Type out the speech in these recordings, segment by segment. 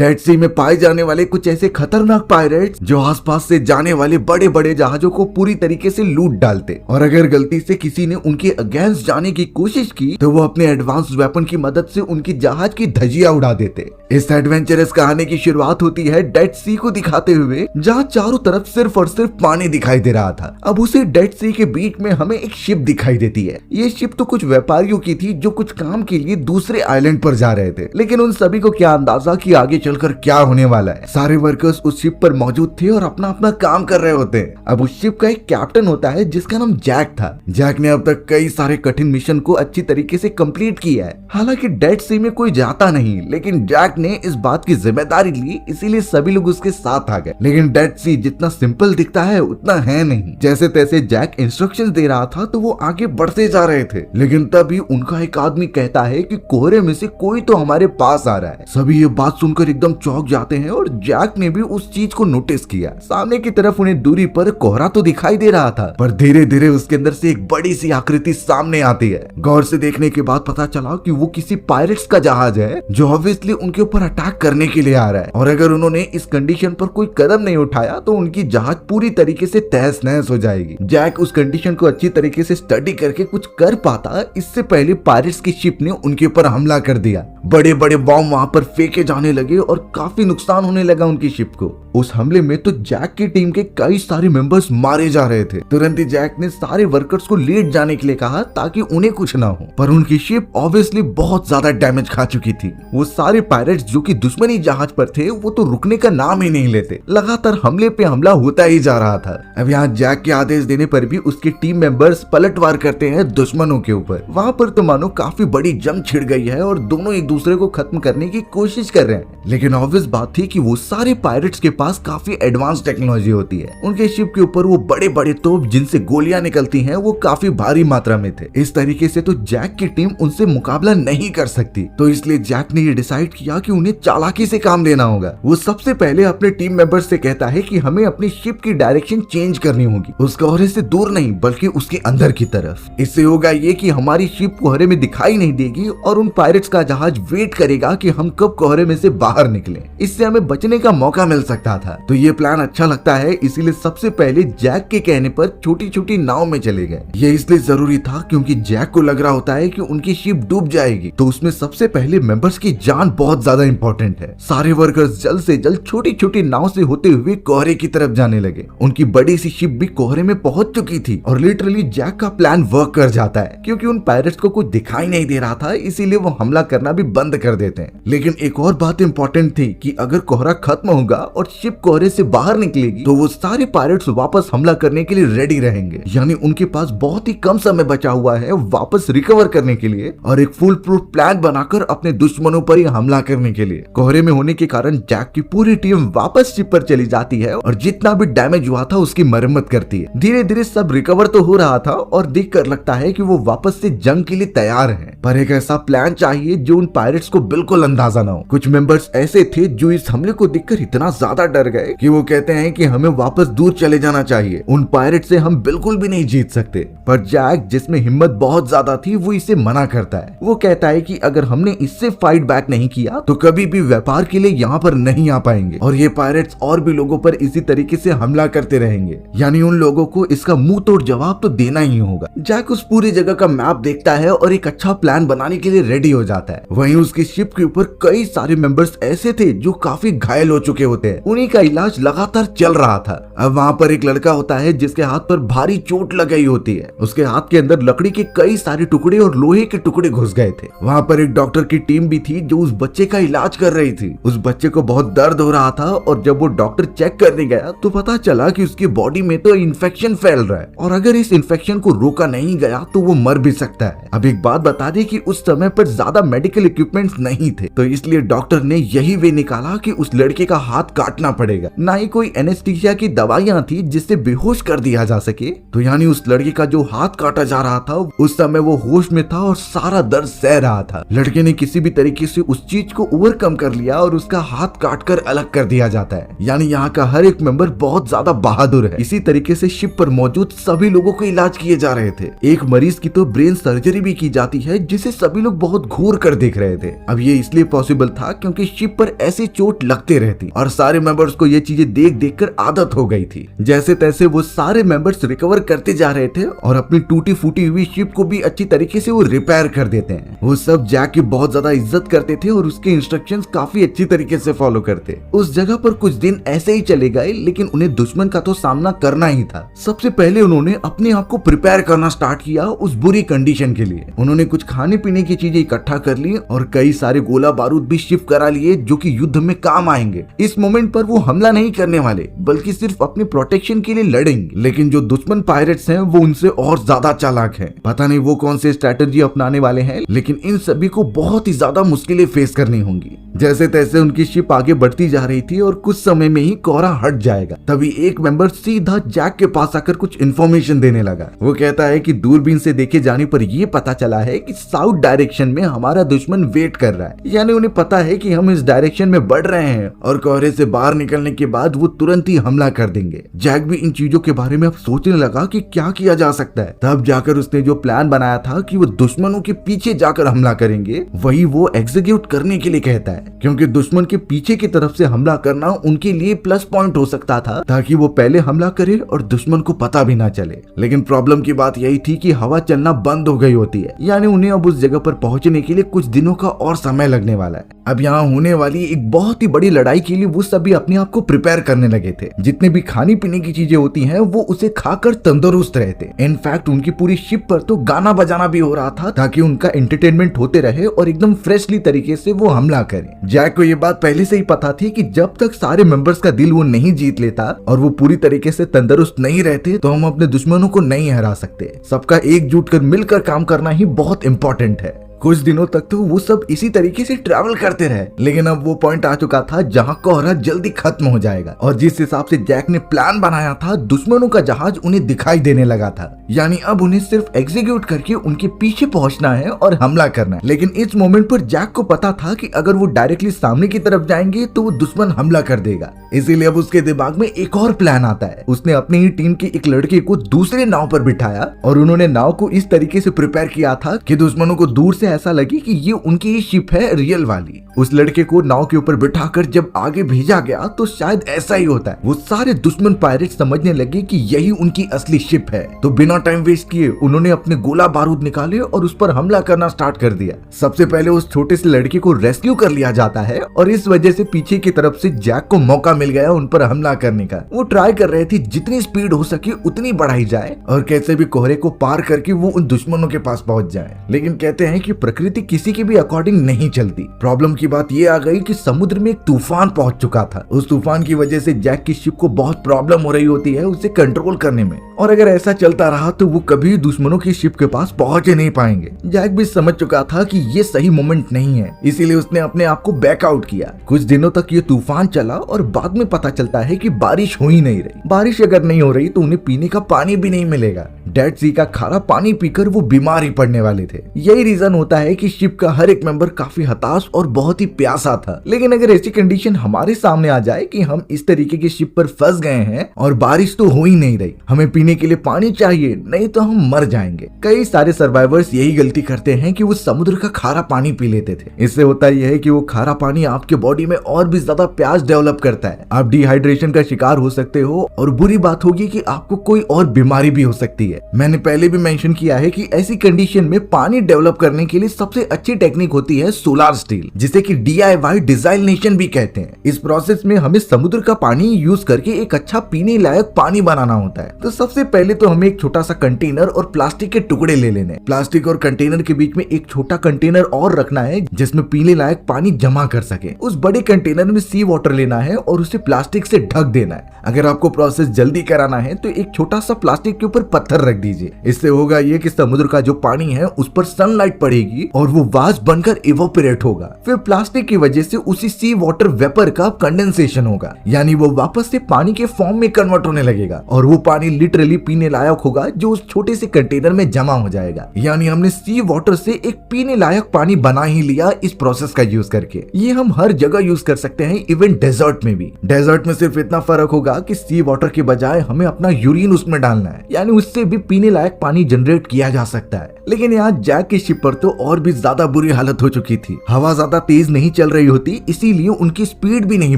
Dead सी में पाए जाने वाले कुछ ऐसे खतरनाक पायरेट्स जो आसपास से जाने वाले बड़े बड़े जहाजों को पूरी तरीके से लूट डालते, और अगर गलती से किसी ने उनके अगेंस्ट जाने की कोशिश की तो वो अपने एडवांस वेपन की मदद से उनकी जहाज की धज्जियां उड़ा देते। इस एडवेंचरस कहानी की शुरुआत होती है डेड सी को दिखाते हुए, जहाँ चारों तरफ सिर्फ और सिर्फ पानी दिखाई दे रहा था। अब उसी डेड सी के बीच में हमें एक शिप दिखाई देती है। ये शिप तो कुछ व्यापारियों की थी जो कुछ काम के लिए दूसरे आइलैंड पर जा रहे थे, लेकिन उन सभी को क्या अंदाजा कि आगे चलकर क्या होने वाला है। सारे वर्कर्स उस शिप पर मौजूद थे और अपना अपना काम कर रहे होते हैं। अब उस शिप का एक कैप्टन होता है जिसका नाम जैक था। जैक ने अब तक कई सारे कठिन मिशन को अच्छी तरीके से कंप्लीट किया है। हालांकि डेड सी में कोई जाता नहीं, लेकिन जैक ने इस बात की जिम्मेदारी ली, इसीलिए सभी लोग उसके साथ आ गए। लेकिन डेड सी जितना सिंपल दिखता है उतना है नहीं। जैसे तैसे जैक इंस्ट्रक्शंस दे रहा था तो वो आगे बढ़ते जा रहे थे, लेकिन तभी उनका एक आदमी कहता है कि कोहरे में से कोई तो हमारे पास आ रहा है। सभी ये बात सुनकर एकदम चौंक जाते हैं और जैक ने भी उस चीज को नोटिस किया। सामने की तरफ उन्हें दूरी पर कोहरा तो दिखाई दे रहा था, पर धीरे धीरे उसके अंदर से एक बड़ी सी आकृति सामने आती है। गौर से देखने के बाद पता चला कि वो किसी पायरेट्स का जहाज है जो ऑब्वियसली उनके ऊपर अटैक करने के लिए आ रहा है, और अगर उन्होंने इस कंडीशन पर कोई कदम नहीं उठाया तो उनकी जहाज पूरी तरीके से तहस नहस हो जाएगी। जैक उस कंडीशन को अच्छी तरीके से स्टडी करके कुछ कर पाता, इससे पहले पायरेट्स की शिप ने उनके ऊपर हमला कर दिया। बड़े बड़े बॉम्ब वहां पर फेंके जाने लगे और काफी नुकसान होने लगा उनकी शिप को। उस हमले में तो जैक की टीम के कई सारे मेंबर्स मारे जा रहे थे। तुरंत ही जैक ने सारे वर्कर्स को लेट जाने के लिए कहा ताकि उन्हें कुछ ना हो, पर उनकी शिप ऑब्वियसली बहुत ज्यादा डैमेज खा चुकी थी। वो सारे पायरेट्स जो कि दुश्मनी जहाज पर थे वो तो रुकने का नाम ही नहीं लेते, लगातार हमले पे हमला होता ही जा रहा था। अब यहाँ जैक के आदेश देने पर भी उसके टीम मेंबर्स पलटवार करते हैं दुश्मनों के ऊपर। वहाँ पर तो मानो काफी बड़ी जंग छिड़ गई है और दोनों एक दूसरे को खत्म करने की कोशिश कर रहे हैं। लेकिन ऑब्वियस बात थी कि वो सारे पायरेट्स के पास काफी एडवांस टेक्नोलॉजी होती है। उनके शिप के ऊपर वो बड़े बड़े तोप जिनसे गोलियां निकलती हैं वो काफी भारी मात्रा में थे। इस तरीके से तो जैक की टीम उनसे मुकाबला नहीं कर सकती, तो इसलिए जैक ने ये डिसाइड किया कि उन्हें चालाकी से काम लेना होगा। वो सबसे पहले अपने टीम मेंबर्स से कहता है कि हमें अपनी शिप की डायरेक्शन चेंज करनी होगी, उस कोहरे से दूर नहीं बल्कि उसके अंदर की तरफ। इससे होगा ये कि हमारी शिप कोहरे में दिखाई नहीं देगी और उन पायरेट्स का जहाज वेट करेगा कि हम कब कोहरे में से बाहर निकलें। इससे हमें बचने का मौका मिल सकता था। तो ये प्लान अच्छा लगता है, इसीलिए सबसे पहले जैक के कहने पर छोटी छोटी नाव में चले गए। ये इसलिए जरूरी था क्योंकि जैक को लग रहा होता है कि उनकी शिप डूब जाएगी, तो उसमें सबसे पहले मेंबर्स की जान बहुत ज्यादा इंपॉर्टेंट है। सारे वर्कर्स जल्द से जल्द छोटी छोटी नाव से होते हुए कोहरे की तरफ जाने लगे। उनकी बड़ी सी शिप भी कोहरे में पहुंच चुकी थी और लिटरली जैक का प्लान वर्क कर जाता है, क्योंकि उन पायरेट्स को कुछ दिखाई नहीं दे रहा था, इसीलिए वो हमला करना भी बंद कर देते हैं। लेकिन एक और बात इंपॉर्टेंट थी कि अगर कोहरा खत्म होगा और शिप कोहरे से बाहर निकलेगी तो वो सारे पायरेट्स वापस हमला करने के लिए रेडी रहेंगे। यानी उनके पास बहुत ही कम समय बचा हुआ है वापस रिकवर करने के लिए और एक फुल प्रूफ प्लान बनाकर अपने दुश्मनों पर ही हमला करने के लिए। कोहरे में होने के कारण जैक की पूरी टीम वापस शिप पर चली जाती है और जितना भी डैमेज हुआ था उसकी मरम्मत करती है। धीरे धीरे सब रिकवर तो हो रहा था और देखकर लगता है कि वो वापस से जंग के लिए तैयार हैं, पर एक ऐसा प्लान चाहिए जो उन पायरेट्स को बिल्कुल अंदाजा ना हो। कुछ मेंबर्स ऐसे थे जो इस हमले को देखकर इतना ज्यादा डर गए कि वो कहते हैं कि हमें वापस दूर चले जाना चाहिए, उन पायरेट से हम बिल्कुल भी नहीं जीत सकते। पर जैक, जिसमें हिम्मत बहुत ज्यादा थी, वो इसे मना करता है। वो कहता है कि अगर हमने इससे फाइट बैक नहीं किया तो कभी भी व्यापार के लिए यहाँ पर नहीं आ पाएंगे और ये पायरेट्स और भी लोगों पर इसी तरीके से हमला करते रहेंगे। यानी उन लोगों को इसका मुंह तोड़ जवाब तो देना ही होगा। जैक उस पूरी जगह का मैप देखता है और एक अच्छा प्लान बनाने के लिए रेडी हो जाता है। वहीं उसकी शिप के ऊपर कई सारे मेंबर्स ऐसे थे जो काफी घायल हो चुके होते हैं, उन्हीं का इलाज लगातार चल रहा था। अब वहाँ पर एक लड़का होता है जिसके हाथ पर भारी चोट लग गई होती है। उसके हाथ के अंदर लकड़ी के कई सारे टुकड़े और लोहे के टुकड़े घुस गए थे। वहाँ पर एक डॉक्टर की टीम भी थी जो उस बच्चे का इलाज कर रही थी। उस बच्चे को बहुत दर्द हो रहा था और जब वो डॉक्टर चेक करने गया तो पता चला कि उसकी बॉडी में तो इन्फेक्शन फैल रहा है और अगर इस इन्फेक्शन को रोका नहीं गया तो वो मर भी सकता है। अब एक बात बता दे कि उस समय पर ज्यादा मेडिकल इक्विपमेंट्स नहीं थे, तो इसलिए डॉक्टर ने यही वे निकाला कि उस लड़के का हाथ काटना पड़ेगा। ना ही कोई एनेस्थीसिया की दवाइयां थी जिससे बेहोश कर दिया जा सके। तो यानी उस लड़के का जो हाथ काटा जा रहा था उस समय वो होश में था और सारा दर्द सह रहा था। लड़के ने किसी भी तरीके से उस चीज को ओवरकम कर लिया और उसका हाथ काटकर अलग कर दिया जाता है। यानी यहाँ का हर एक मेंबर बहुत ज्यादा बहादुर है। इसी तरीके से शिप पर मौजूद सभी लोगों को इलाज किए जा रहे थे। एक मरीज की तो ब्रेन सर्जरी भी की जाती है जिसे सभी लोग बहुत घूर कर देख रहे थे। अब ये इसलिए पॉसिबल था क्योंकि शिप शिप पर ऐसे चोट लगते रहती और सारे मेंबर्स को ये चीजें देख देख कर आदत हो गई थी। जैसे तैसे वो सारे मेंबर्स रिकवर करते जा रहे थे और अपनी टूटी फूटी हुई शिप को भी अच्छी तरीके से वो रिपेयर कर देते हैं। वो सब जैक की बहुत ज्यादा इज्जत करते थे और उसके इंस्ट्रक्शंस काफी अच्छी तरीके से फॉलो करते। उस जगह पर कुछ दिन ऐसे ही चले गए, लेकिन उन्हें दुश्मन का तो सामना करना ही था। सबसे पहले उन्होंने अपने आप को प्रिपेयर करना स्टार्ट किया उस बुरी कंडीशन के लिए। उन्होंने कुछ खाने पीने की चीजें इकट्ठा कर ली और कई सारे गोला बारूद भी शिफ्ट करा लिए जो कि युद्ध में काम आएंगे। इस मोमेंट पर वो हमला नहीं करने वाले बल्कि सिर्फ अपने प्रोटेक्शन के लिए लड़ेंगे। लेकिन जो दुश्मन पायरेट्स हैं वो उनसे और ज्यादा चालाक हैं। पता नहीं वो कौन से स्ट्रेटजी अपनाने वाले हैं, लेकिन इन सभी को बहुत ही ज्यादा मुश्किलें फेस करनी होंगी। जैसे तैसे उनकी शिप आगे बढ़ती जा रही थी और कुछ समय में ही कोहरा हट जाएगा। तभी एक मेंबर सीधा जैक के पास आकर कुछ इन्फॉर्मेशन देने लगा। वो कहता है कि दूरबीन से देखे जाने पर ये पता चला है कि साउथ डायरेक्शन में हमारा दुश्मन वेट कर रहा है, यानी उन्हें पता है कि हम इस डायरेक्शन में बढ़ रहे हैं और कोहरे से बाहर निकलने के बाद वो तुरंत ही हमला कर देंगे। जैक भी इन चीजों के बारे में अब सोचने लगा कि क्या किया जा सकता है। तब जाकर उसने जो प्लान बनाया था कि वो दुश्मनों के पीछे जाकर हमला करेंगे, वही वो एग्जीक्यूट करने के लिए कहता है, क्योंकि दुश्मन के पीछे की तरफ से हमला करना उनके लिए प्लस पॉइंट हो सकता था ताकि वो पहले हमला करे और दुश्मन को पता भी ना चले। लेकिन प्रॉब्लम की बात यही थी कि हवा चलना बंद हो गई होती है, यानी उन्हें अब उस जगह पर पहुंचने के लिए कुछ दिनों का और समय लगने वाला है। अब यहाँ होने वाली एक बहुत ही बड़ी लड़ाई के लिए वो सभी अपने आप को प्रिपेयर करने लगे थे। जितने भी खाने पीने की चीजें होती हैं वो उसे खाकर तंदुरुस्त रहते। इनफैक्ट उनकी पूरी शिप पर तो गाना बजाना भी हो रहा था ताकि उनका एंटरटेनमेंट होते रहे और एकदम फ्रेशली तरीके से वो हमला करे। जैक को ये बात पहले से ही पता थी कि जब तक सारे मेंबर्स का दिल वो नहीं जीत लेता और वो पूरी तरीके से तंदुरुस्त नहीं रहते तो हम अपने दुश्मनों को नहीं हरा सकते। सबका एकजुट कर मिलकर काम करना ही बहुत इंपॉर्टेंट है। कुछ दिनों तक तो वो सब इसी तरीके से ट्रैवल करते रहे, लेकिन अब वो पॉइंट आ चुका था जहां कोहरा जल्दी खत्म हो जाएगा और जिस हिसाब से जैक ने प्लान बनाया था दुश्मनों का जहाज उन्हें दिखाई देने लगा था। यानी अब उन्हें सिर्फ एग्जीक्यूट करके उनके पीछे पहुंचना है और हमला करना है। लेकिन इस मोमेंट पर जैक को पता था कि अगर वो डायरेक्टली सामने की तरफ जाएंगे तो वो दुश्मन हमला कर देगा। इसीलिए अब उसके दिमाग में एक और प्लान आता है। उसने अपनी ही टीम के एक लड़के को दूसरे नाव पर बिठाया और उन्होंने नाव को इस तरीके से प्रिपेयर किया था कि दुश्मनों को दूर से ऐसा लगे कि ये उनकी ही शिप है रियल वाली। उस लड़के को नाव के ऊपर बिठाकर जब आगे भेजा गया तो शायद ऐसा ही होता है। वो सारे दुश्मन पायरेट समझने लगे कि यही उनकी असली शिप है। तो बिना टाइम वेस्ट किए उन्होंने अपने गोला बारूद निकाले और उस पर हमला करना स्टार्ट कर दिया। सबसे पहले उस छोटे से लड़के को रेस्क्यू कर लिया जाता है और इस वजह से पीछे की तरफ से जैक को मौका मिल गया उन पर हमला करने का। वो ट्राई कर रहे थे जितनी स्पीड हो सके उतनी बढ़ाई जाए और कैसे भी कोहरे को पार करके वो उन दुश्मनों के पास पहुंच जाए। लेकिन कहते हैं कि प्रकृति किसी के भी अकॉर्डिंग नहीं चलती। प्रॉब्लम की बात ये आ गई कि समुद्र में एक तूफान पहुंच चुका था। उस तूफान की वजह से जैक की शिप को बहुत प्रॉब्लम हो रही होती है उसे कंट्रोल करने में, और अगर ऐसा चलता रहा तो वो कभी दुश्मनों की शिप के पास पहुंच ही नहीं पाएंगे। जैक भी समझ चुका था कि ये सही मोमेंट नहीं है, इसीलिए उसने अपने आप को बैकआउट किया। कुछ दिनों तक ये तूफान चला और बाद में पता चलता है कि बारिश हो ही नहीं रही। बारिश अगर नहीं हो रही तो उन्हें पीने का पानी भी नहीं मिलेगा। डेड सी का खारा पानी पीकर वो बीमार ही पड़ने वाले थे। यही रीजन होता है कि शिप का हर एक मेंबर काफी हताश और बहुत ही प्यासा था। लेकिन अगर ऐसी कंडीशन हमारे सामने आ जाए कि हम इस तरीके की शिप पर फंस गए हैं और बारिश तो हो ही नहीं रही, हमें पीने के लिए पानी चाहिए, नहीं तो हम मर जाएंगे। कई सारे सर्वाइवर्स यही गलती करते हैं कि वो समुद्र का खारा पानी पी लेते थे। इससे होता यह है कि वो खारा पानी आपके बॉडी में और भी ज्यादा प्यास डेवलप करता है। आप डिहाइड्रेशन का शिकार हो सकते हो और बुरी बात होगी कि आपको कोई और बीमारी भी हो सकती है। मैंने पहले भी मेंशन किया है कि ऐसी कंडीशन में पानी डेवलप करने के लिए सबसे अच्छी टेक्निक होती है सोलार स्टील, जिसे कि DIY डिसैलिनेशन भी कहते हैं। इस प्रोसेस में हमें समुद्र का पानी यूज करके एक अच्छा पीने लायक पानी बनाना होता है। तो सबसे पहले तो हमें एक छोटा सा कंटेनर और प्लास्टिक के टुकड़े ले लेने। प्लास्टिक और कंटेनर के बीच में एक छोटा कंटेनर और रखना है जिसमें पीने लायक पानी जमा कर सके। उस बड़े कंटेनर में सी वाटर लेना है और उसे प्लास्टिक से ढक देना है। अगर आपको प्रोसेस जल्दी कराना है तो एक छोटा सा प्लास्टिक के ऊपर पत्थर रख दीजिए। इससे होगा ये कि समुद्र का जो पानी है उस पर सनलाइट पड़ेगी और वो वाष्प बनकर इवोपरेट होगा। फिर प्लास्टिक की वजह से उसी सी वाटर वेपर का कंडेंसेशन होगा, यानी वो वापस से पानी के फॉर्म में कन्वर्ट होने लगेगा और वो पानी लिटरली पीने लायक होगा जो उस छोटे से कंटेनर में जमा हो जाएगा। यानी हमने सी वाटर से एक पीने लायक पानी बना ही लिया इस प्रोसेस का यूज करके। ये हम हर जगह यूज कर सकते हैं, इवन डेजर्ट में भी। डेजर्ट में सिर्फ इतना फर्क होगा कि सी वाटर के बजाय हमें अपना यूरिन उसमें डालना है, यानी उससे भी पीने लायक पानी जनरेट किया जा सकता है। लेकिन यहाँ जैक के शिप पर तो और भी ज्यादा बुरी हालत हो चुकी थी। हवा ज्यादा तेज नहीं चल रही होती, इसीलिए उनकी स्पीड भी नहीं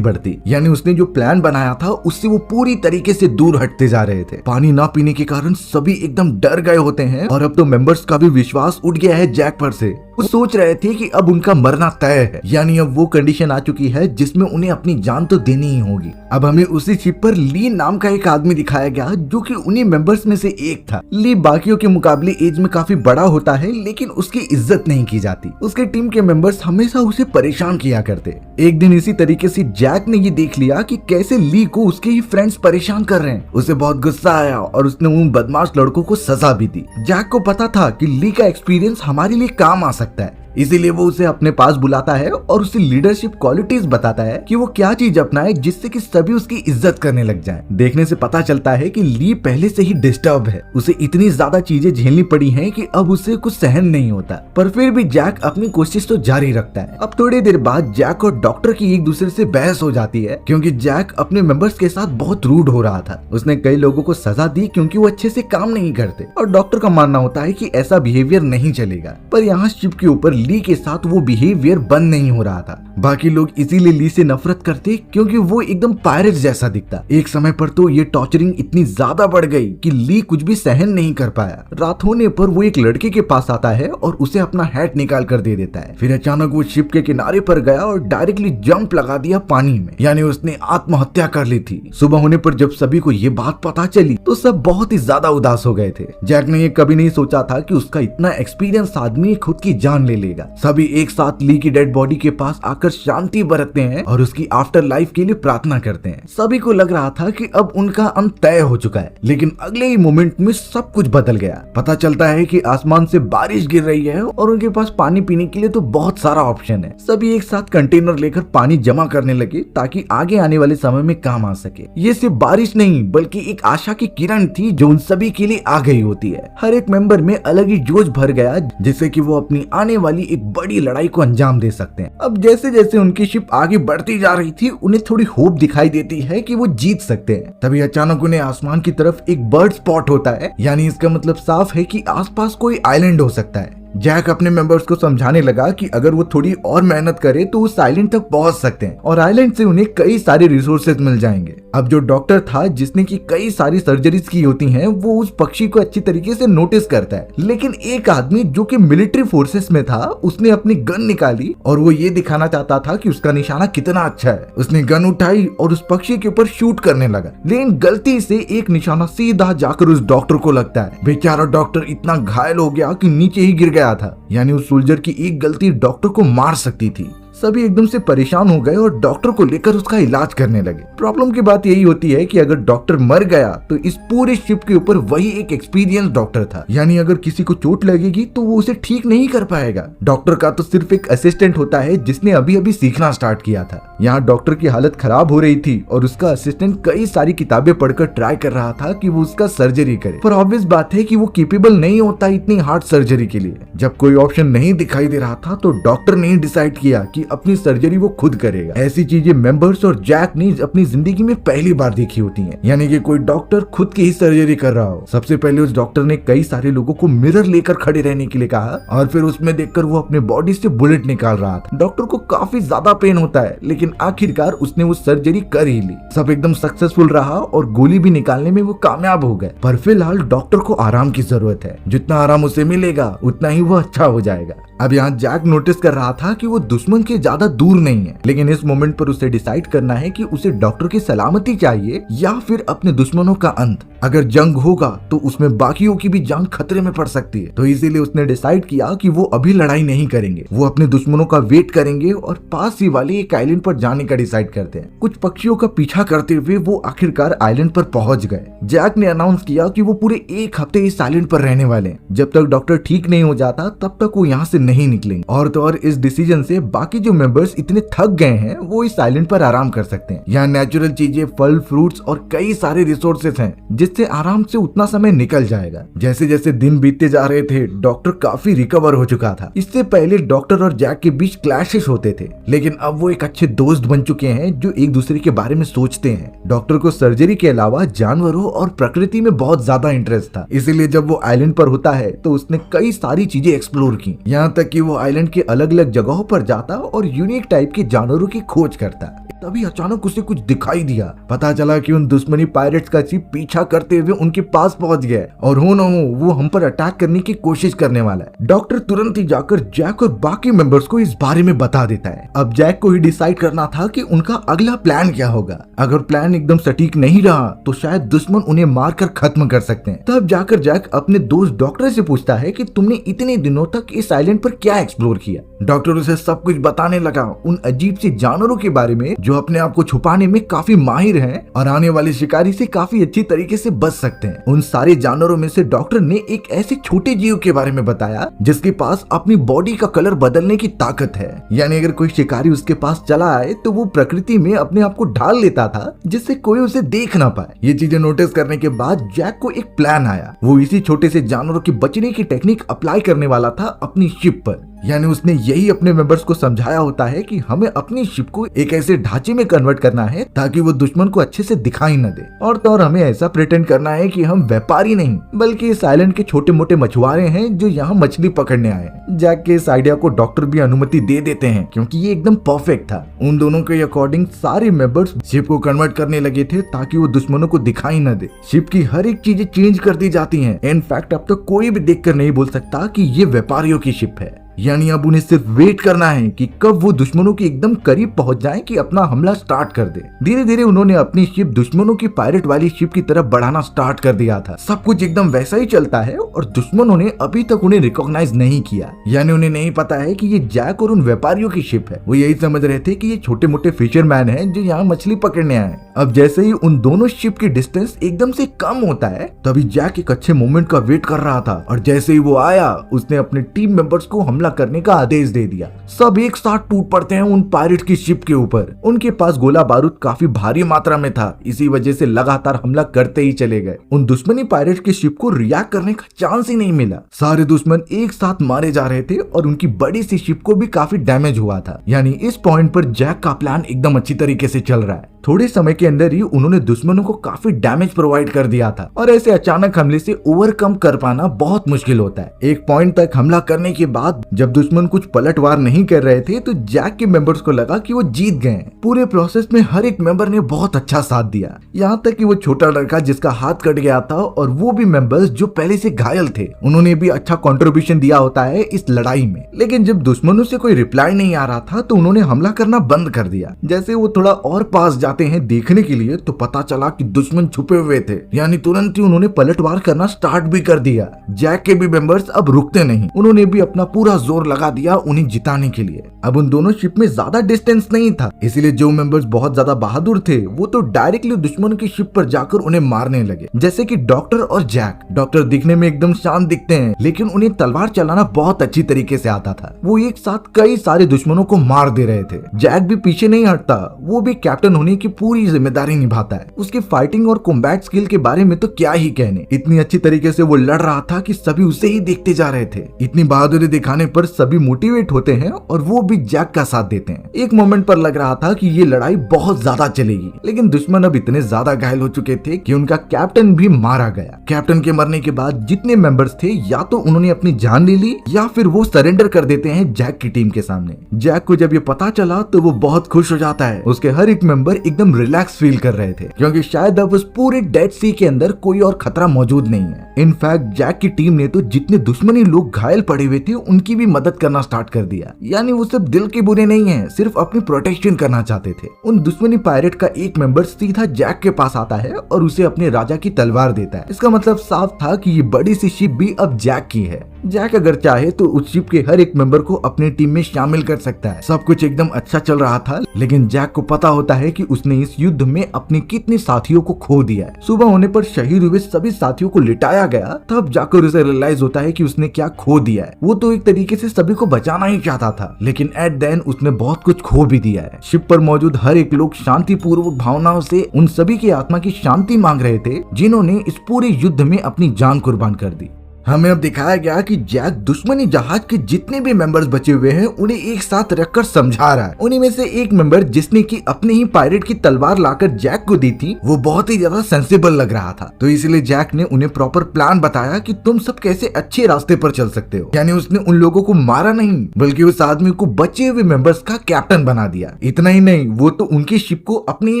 बढ़ती। यानी उसने जो प्लान बनाया था उससे वो पूरी तरीके से दूर हटते जा रहे थे। पानी ना पीने के कारण सभी एकदम डर गए होते हैं और अब तो मेंबर्स का भी विश्वास उठ गया है जैक पर से। वो सोच रहे थे कि अब उनका मरना तय है, यानी अब वो कंडीशन आ चुकी है जिसमें उन्हें अपनी जान तो देनी ही होगी। अब हमें उसी शिप पर ली नाम का एक आदमी दिखाया गया जो कि उन्हीं मेंबर्स में से एक था। ली बाकियों के मुकाबले एज में काफी बड़ा होता है, लेकिन उसकी इज्जत नहीं की जाती। उसके टीम के मेंबर्स हमेशा उसे परेशान किया करते। एक दिन इसी तरीके से जैक ने ये देख लिया कि कैसे ली को उसके ही फ्रेंड्स परेशान कर रहे हैं। उसे बहुत गुस्सा आया और उसने उन बदमाश लड़कों को सजा भी दी। जैक को पता था कि ली का एक्सपीरियंस हमारे लिए काम आ सकता है, इसीलिए वो उसे अपने पास बुलाता है और उसे लीडरशिप क्वालिटीज बताता है कि वो क्या चीज अपनाए जिससे कि सभी उसकी इज्जत करने लग जाएं। देखने से पता चलता है कि ली पहले से ही डिस्टर्ब है। उसे इतनी ज्यादा चीजें झेलनी पड़ी हैं कि अब उसे कुछ सहन नहीं होता, पर फिर भी जैक अपनी कोशिश तो जारी रखता है। अब थोड़ी देर बाद जैक और डॉक्टर की एक दूसरे से बहस हो जाती है, क्योंकि जैक अपने मेंबर्स के साथ बहुत रूड हो रहा था। उसने कई लोगों को सजा दी क्योंकि वो अच्छे से काम नहीं करते, और डॉक्टर का मानना होता है कि ऐसा बिहेवियर नहीं चलेगा। पर यहाँ शिप के ऊपर ली के साथ वो बिहेवियर बंद नहीं हो रहा था। बाकी लोग इसीलिए ली से नफरत करते क्योंकि वो एकदम पायरेट जैसा दिखता। एक समय पर तो ये टॉर्चरिंग इतनी ज्यादा बढ़ गई कि ली कुछ भी सहन नहीं कर पाया। रात होने पर वो एक लड़के के पास आता है और उसे अपना हैट निकाल कर दे देता है। फिर अचानक वो शिप के किनारे पर गया और डायरेक्टली जंप लगा दिया पानी में, यानी उसने आत्महत्या कर ली थी। सुबह होने पर जब सभी को ये बात पता चली तो सब बहुत ही ज्यादा उदास हो गए थे। जैक ने ये कभी नहीं सोचा था कि उसका इतना एक्सपीरियंस आदमी खुद की जान ले लेगा। सभी एक साथ ली की डेड बॉडी के पास आकर शांति बरतते हैं और उसकी आफ्टर लाइफ के लिए प्रार्थना करते हैं। सभी को लग रहा था कि अब उनका अंत तय हो चुका है, लेकिन अगले ही मोमेंट में सब कुछ बदल गया। पता चलता है कि आसमान से बारिश गिर रही है और उनके पास पानी पीने के लिए तो बहुत सारा ऑप्शन है। सभी एक साथ कंटेनर लेकर पानी जमा करने लगे ताकि आगे आने वाले समय में काम आ सके। ये सिर्फ बारिश नहीं बल्कि एक आशा की किरण थी जो उन सभी के लिए आ गई होती है। हर एक मेंबर में अलग ही जोश भर गया, जिससे कि वो अपनी आने वाली एक बड़ी लड़ाई को अंजाम दे सकते हैं। अब जैसे जैसे उनकी शिप आगे बढ़ती जा रही थी, उन्हें थोड़ी होप दिखाई देती है कि वो जीत सकते हैं। तभी अचानक उन्हें आसमान की तरफ एक बर्ड स्पॉट होता है, यानी इसका मतलब साफ है कि आसपास कोई आइलैंड हो सकता है। जैक अपने मेंबर्स को समझाने लगा कि अगर वो थोड़ी और मेहनत करे तो उस आइलैंड तक पहुंच सकते हैं और आइलैंड से उन्हें कई सारे रिसोर्सेज मिल जाएंगे। अब जो डॉक्टर था जिसने की कई सारी सर्जरीज की होती हैं, वो उस पक्षी को अच्छी तरीके से नोटिस करता है। लेकिन एक आदमी जो कि मिलिट्री फोर्सेस में था, उसने अपनी गन निकाली और वो ये दिखाना चाहता था कि उसका निशाना कितना अच्छा है। उसने गन उठाई और उस पक्षी के ऊपर शूट करने लगा, लेकिन गलती से एक निशाना सीधा जाकर उस डॉक्टर को लगता है। बेचारा डॉक्टर इतना घायल हो गया कि नीचे ही गिर गया था, यानी उस सोल्जर की एक गलती डॉक्टर को मार सकती थी। सभी एकदम से परेशान हो गए और डॉक्टर को लेकर उसका इलाज करने लगे। प्रॉब्लम की बात यही होती है कि अगर डॉक्टर मर गया तो इस पूरे शिप के ऊपर वही एक एक्सपीरियंस डॉक्टर था, यानी अगर किसी को चोट लगेगी तो वो उसे ठीक नहीं कर पाएगा। डॉक्टर का तो सिर्फ एक असिस्टेंट होता है जिसने अभी अभी सीखना स्टार्ट किया था। यहाँ डॉक्टर की हालत खराब हो रही थी और उसका असिस्टेंट कई सारी किताबें पढ़कर ट्राई कर रहा था कि वो उसका सर्जरी करे, पर ऑब्वियस बात है कि वो केपेबल नहीं होता इतनी हार्ड सर्जरी के लिए। जब कोई ऑप्शन नहीं दिखाई दे रहा था तो डॉक्टर ने डिसाइड किया कि अपनी सर्जरी वो खुद करेगा। ऐसी चीजें मेंबर्स और जैक ने अपनी जिंदगी में पहली बार देखी होती हैं, यानी कि कोई डॉक्टर खुद की ही सर्जरी कर रहा हो। सबसे पहले उस डॉक्टर ने कई सारे लोगों को मिरर लेकर खड़े रहने के लिए कहा और फिर उसमें देखकर वो अपने बॉडी से बुलेट निकाल रहा था। डॉक्टर को काफी ज्यादा पेन होता है, लेकिन आखिरकार उसने वो सर्जरी कर ही ली। सब एकदम सक्सेसफुल रहा और गोली भी निकालने में वो कामयाब हो गए। पर फिलहाल डॉक्टर को आराम की जरूरत है, जितना आराम उसे मिलेगा उतना ही वो अच्छा हो जाएगा। अब यहाँ जैक नोटिस कर रहा था कि वो दुश्मन के ज्यादा दूर नहीं है, लेकिन इस मोमेंट पर उसे डिसाइड करना है कि उसे डॉक्टर की सलामती चाहिए या फिर अपने दुश्मनों का अंत। अगर जंग होगा तो उसमें बाकियों की भी जान खतरे में पड़ सकती है, तो इसीलिए उसने डिसाइड किया कि वो अभी लड़ाई नहीं करेंगे, वो अपने दुश्मनों का वेट करेंगे और पास ही वाले एक आइलैंड पर जाने का डिसाइड करते हैं। कुछ पक्षियों का पीछा करते हुए वो आखिरकार आइलैंड पर पहुंच गए। जैक ने अनाउंस किया कि वो पूरे एक हफ्ते इस आइलैंड पर रहने वाले हैं। जब तक डॉक्टर ठीक नहीं हो जाता तब तक वो यहाँ से नहीं निकलेंगे। और तो और इस डिसीजन से बाकी जो मेंबर्स इतने थक गए हैं वो इस आइलैंड पर आराम कर सकते हैं। यहाँ नेचुरल चीजें, फल, फ्रूट्स और कई सारे रिसोर्सेस हैं जिससे जिससे आराम से उतना समय निकल जाएगा। जैसे जैसे दिन बीतते जा रहे थे, डॉक्टर काफी रिकवर हो चुका था। इससे पहले डॉक्टर और जैक के बीच क्लैशेस होते थे, लेकिन अब वो एक अच्छे दोस्त बन चुके हैं जो एक दूसरे के बारे में सोचते हैं। डॉक्टर को सर्जरी के अलावा जानवरों और प्रकृति में बहुत ज्यादा इंटरेस्ट था, इसीलिए जब वो आइलैंड पर होता है तो उसने कई सारी चीजें एक्सप्लोर की, यहाँ तक कि वो आइलैंड के अलग अलग जगहों पर जाता और यूनिक टाइप के जानवरों की खोज करता। तभी अचानक उसे कुछ दिखाई दिया। पता चला कि उन दुश्मनी पायरेट्स का शिप पीछा करते हुए उनके पास पहुंच गया और हो न हो वो हम पर अटैक करने की कोशिश करने वाला है। डॉक्टर तुरंत ही जाकर जैक और बाकी मेंबर्स को इस बारे में बता देता है। अब जैक को ही डिसाइड करना था कि उनका अगला प्लान क्या होगा। अगर प्लान एकदम सटीक नहीं रहा तो शायद दुश्मन उन्हें मारकर खत्म कर सकते हैं। तब जाकर जैक अपने दोस्त डॉक्टर से पूछता है कि तुमने इतने दिनों तक इस आइलैंड पर क्या एक्सप्लोर किया। डॉक्टर उसे सब कुछ बताने लगा, उन अजीब से जानवरों के बारे में जो अपने आप को छुपाने में काफी माहिर हैं और आने वाले शिकारी से काफी अच्छी तरीके से बच सकते हैं। उन सारे जानवरों में से डॉक्टर ने एक ऐसे छोटे जीव के बारे में बताया जिसके पास अपनी बॉडी का कलर बदलने की ताकत है, यानी अगर कोई शिकारी उसके पास चला आए तो वो प्रकृति में अपने आप को ढाल लेता था जिससे कोई उसे देख ना पाए। ये चीजें नोटिस करने के बाद जैक को एक प्लान आया। वो इसी छोटे से जानवरों के बचने की टेक्निक अप्लाई करने वाला था अपनी शिप पर, यानी उसने यही अपने मेंबर्स को समझाया होता है कि हमें अपनी शिप को एक ऐसे ढांचे में कन्वर्ट करना है ताकि वो दुश्मन को अच्छे से दिखाई न दे, और तो और हमें ऐसा प्रिटेंड करना है कि हम व्यापारी नहीं बल्कि इस आइलैंड के छोटे मोटे मछुआरे हैं जो यहाँ मछली पकड़ने आए हैं। जैक के इस आइडिया को डॉक्टर भी अनुमति दे देते हैं क्योंकि ये एकदम परफेक्ट था। उन दोनों के अकॉर्डिंग सारे मेंबर्स शिप को कन्वर्ट करने लगे थे ताकि वो दुश्मनों को दिखाई न दे। शिप की हर एक चीजें चेंज कर दी जाती है। इनफैक्ट अब तो कोई भी देखकर नहीं बोल सकता कि ये व्यापारियों की शिप है, यानी अब उन्हें सिर्फ वेट करना है कि कब वो दुश्मनों के एकदम करीब पहुंच जाएं कि अपना हमला स्टार्ट कर दे। धीरे धीरे उन्होंने अपनी शिप दुश्मनों की पायरेट वाली शिप की तरफ बढ़ाना स्टार्ट कर दिया था। सब कुछ एकदम वैसा ही चलता है और दुश्मनों ने अभी तक उन्हें रिकॉग्नाइज नहीं किया, यानी उन्हें नहीं पता है कि ये जैक और उन व्यापारियों की शिप है। वो यही समझ रहे थे कि ये छोटे मोटे फिशरमैन हैं जो यहाँ मछली पकड़ने आए। अब जैसे ही उन दोनों शिप की डिस्टेंस एकदम से कम होता है तभी जैक एक अच्छे मोमेंट का वेट कर रहा था और जैसे ही वो आया उसने अपने टीम मेंबर्स को हमला करने का आदेश दे दिया। सब एक साथ टूट पड़ते हैं उन पायरेट की शिप के ऊपर। उनके पास गोला बारूद काफी भारी मात्रा में था, इसी वजह से लगातार हमला करते ही चले गए। उन दुश्मनी पायरेट की शिप को रिएक्ट करने का चांस ही नहीं मिला। सारे दुश्मन एक साथ मारे जा रहे थे और उनकी बड़ी सी शिप को भी काफी डैमेज हुआ था, यानी इस पॉइंट पर जैक का प्लान एकदम अच्छी तरीके से चल रहा है। थोड़े समय के अंदर ही उन्होंने दुश्मनों को काफी डैमेज प्रोवाइड कर दिया था और ऐसे अचानक हमले से ओवरकम कर पाना बहुत मुश्किल होता है। एक पॉइंट तक हमला करने के बाद जब दुश्मन कुछ पलटवार नहीं कर रहे थे तो जैक के मेंबर्स को लगा कि वो जीत गए। पूरे प्रोसेस में हर एक मेंबर ने बहुत अच्छा साथ दिया, यहाँ तक कि वो छोटा लड़का जिसका हाथ कट गया था और वो भी मेंबर्स जो पहले से घायल थे, उन्होंने भी अच्छा कंट्रीब्यूशन दिया होता है इस लड़ाई में। लेकिन जब दुश्मनों से कोई रिप्लाई नहीं आ रहा था तो उन्होंने हमला करना बंद कर दिया। जैसे वो थोड़ा और पास जाते हैं देखने के लिए तो पता चला कि दुश्मन छुपे हुए थे, यानी तुरंत ही उन्होंने पलटवार करना स्टार्ट भी कर दिया। जैक के भी मेंबर्स अब रुकते नहीं, उन्होंने भी अपना पूरा जोर लगा दिया उन्हें जिताने के लिए। अब उन दोनों शिप में ज्यादा डिस्टेंस नहीं था, इसलिए जो मेंबर्स बहुत ज्यादा बहादुर थे वो तो डायरेक्टली दुश्मन की शिप पर जाकर उन्हें मारने लगे, जैसे कि डॉक्टर और जैक। डॉक्टर दिखने में एकदम शांत दिखते हैं लेकिन उन्हें तलवार चलाना बहुत अच्छी तरीके से आता था। वो एक साथ कई सारे दुश्मनों को मार दे रहे थे। जैक भी पीछे नहीं हटता, वो भी कैप्टन होने की पूरी जिम्मेदारी निभाता है। उसकी फाइटिंग और कॉम्बैट स्किल के बारे में तो क्या ही कहने, इतनी अच्छी तरीके से वो लड़ रहा था कि सभी उसे ही देखते जा रहे थे। इतनी बहादुरी दिखाने पर सभी मोटिवेट होते हैं और वो भी जैक का साथ देते हैं। एक मोमेंट पर लग रहा था कि ये लड़ाई बहुत ज्यादा चलेगी, लेकिन दुश्मन अब इतने ज्यादा घायल हो चुके थे कि उनका कैप्टन भी मारा गया। कैप्टन के मरने के बाद जितने मेंबर्स थे या तो उन्होंने अपनी जान ले ली या फिर वो सरेंडर कर देते हैं जैक की टीम के सामने। जैक को जब ये पता चला तो वो बहुत खुश हो जाता है। उसके हर एक मेंबर एकदम रिलैक्स फील कर रहे थे क्योंकि शायद अब उस पूरे डेड सी के अंदर कोई और खतरा मौजूद नहीं है। इनफैक्ट जैक की टीम ने तो जितने दुश्मनी लोग घायल पड़े हुए थे उनकी भी मदद करना स्टार्ट कर दिया, यानी वो सब दिल के बुरे नहीं हैं, सिर्फ अपनी प्रोटेक्शन करना चाहते थे। उन दुश्मनी पायरेट का एक मेंबर सीधा जैक के पास आता है और उसे अपने राजा की तलवार देता है। इसका मतलब साफ था कि ये बड़ी सी शिप भी अब जैक की है। जैक अगर चाहे तो उस शिप के हर एक मेंबर को अपने टीम में शामिल कर सकता है। सब कुछ एकदम अच्छा चल रहा था, लेकिन जैक को पता होता है कि उसने इस युद्ध में अपने कितने साथियों को खो दिया है। सुबह होने पर शहीद हुए सभी साथियों को लिटाया गया, तब जाकर उसे रियलाइज होता है कि उसने क्या खो दिया है। वो तो एक तरीके तरीके से सभी को बचाना ही चाहता था, लेकिन एट द एंड उसने बहुत कुछ खो भी दिया है। शिप पर मौजूद हर एक लोग शांतिपूर्वक भावनाओं से उन सभी की आत्मा की शांति मांग रहे थे जिन्होंने इस पूरे युद्ध में अपनी जान कुर्बान कर दी। हमें अब दिखाया गया कि जैक दुश्मनी जहाज के जितने भी मेंबर्स बचे हुए हैं उन्हें एक साथ रखकर समझा रहा है। उन्हीं में से एक मेंबर जिसने की अपने ही पायरेट की तलवार लाकर जैक को दी थी, वो बहुत ही ज्यादा सेंसिबल लग रहा था। तो इसलिए जैक ने उन्हें प्रॉपर प्लान बताया कि तुम सब कैसे अच्छे रास्ते पर चल सकते हो। यानी उसने उन लोगों को मारा नहीं, बल्कि उस आदमी को बचे हुए मेंबर्स का कैप्टन बना दिया। इतना ही नहीं, वो तो उनकी शिप को अपने ही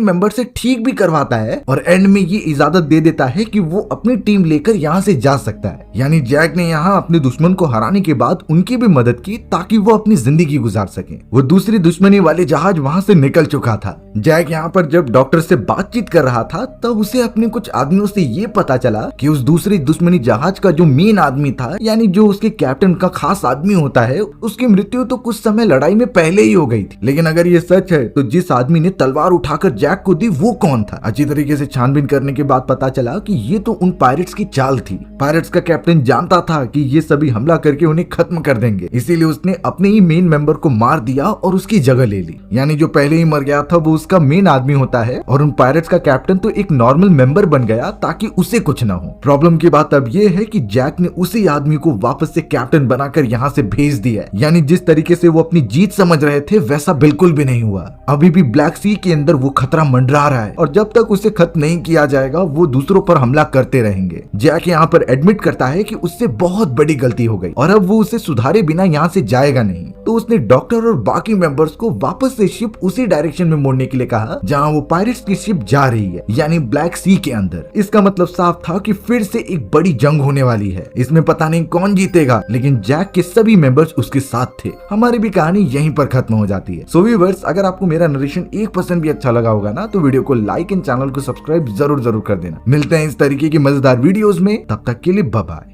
मेंबर से ठीक भी करवाता है और एंड में ये इजाजत दे देता है कि वो अपनी टीम लेकर यहाँ से जा सकता है। यानी जैक ने यहाँ अपने दुश्मन को हराने के बाद उनकी भी मदद की ताकि वो अपनी जिंदगी गुजार सके। वो दूसरी दुश्मनी वाले जहाज वहाँ से निकल चुका था। जैक यहाँ पर जब डॉक्टर से बातचीत कर रहा था तब उसे अपने कुछ आदमियों से ये पता चला कि उस दूसरी दुश्मनी जहाज का जो मेन आदमी था, यानी जो उसके कैप्टन का खास आदमी होता है, उसकी मृत्यु तो कुछ समय लड़ाई में पहले ही हो गई थी। लेकिन अगर ये सच है तो जिस आदमी ने तलवार उठाकर जैक को दी वो कौन था? अच्छी तरीके से छानबीन करने के बाद पता चला कि ये तो उन पायरेट्स की चाल थी। पायरेट्स का कैप्टन जानता था कि ये सभी हमला करके उन्हें खत्म कर देंगे, इसीलिए उसने अपने ही मेन मेंबर को मार दिया और उसकी जगह ले ली। यानी जो पहले ही मर गया था वो उसका मेन आदमी होता है और उन पायरेट्स का कैप्टन तो एक नॉर्मल मेंबर बन गया ताकि उसे कुछ ना हो। प्रॉब्लम की बात अब ये है कि जैक ने उसी आदमी को वापस से कैप्टन बनाकर यहाँ से भेज दिया। यानी जिस तरीके से वो अपनी जीत समझ रहे थे वैसा बिल्कुल भी नहीं हुआ। अभी भी ब्लैक सी के अंदर वो खतरा मंडरा रहा है और जब तक उसे खत्म नहीं किया जाएगा वो दूसरों पर हमला करते रहेंगे। जैक यहाँ पर एडमिट करता है कि उससे बहुत बड़ी गलती हो गई और अब वो उसे सुधारे बिना यहाँ से जाएगा नहीं। तो उसने डॉक्टर और बाकी मेंबर्स को वापस से शिप उसी डायरेक्शन में मोड़ने के लिए कहा जहाँ वो पायरेट्स की शिप जा रही है, यानी ब्लैक सी के अंदर। इसका मतलब साफ था कि फिर से एक बड़ी जंग होने वाली है। इसमें पता नहीं कौन जीतेगा, लेकिन जैक के सभी मेंबर्स उसके साथ थे। हमारी भी कहानी यहीं पर खत्म हो जाती है। सो व्यूअर्स, अगर आपको मेरा नरेशन 1% भी अच्छा लगा होगा ना तो वीडियो को लाइक एंड चैनल को सब्सक्राइब जरूर कर देना। मिलते हैं इस तरीके की मजेदार वीडियोस में, तब तक के लिए बाय बाय।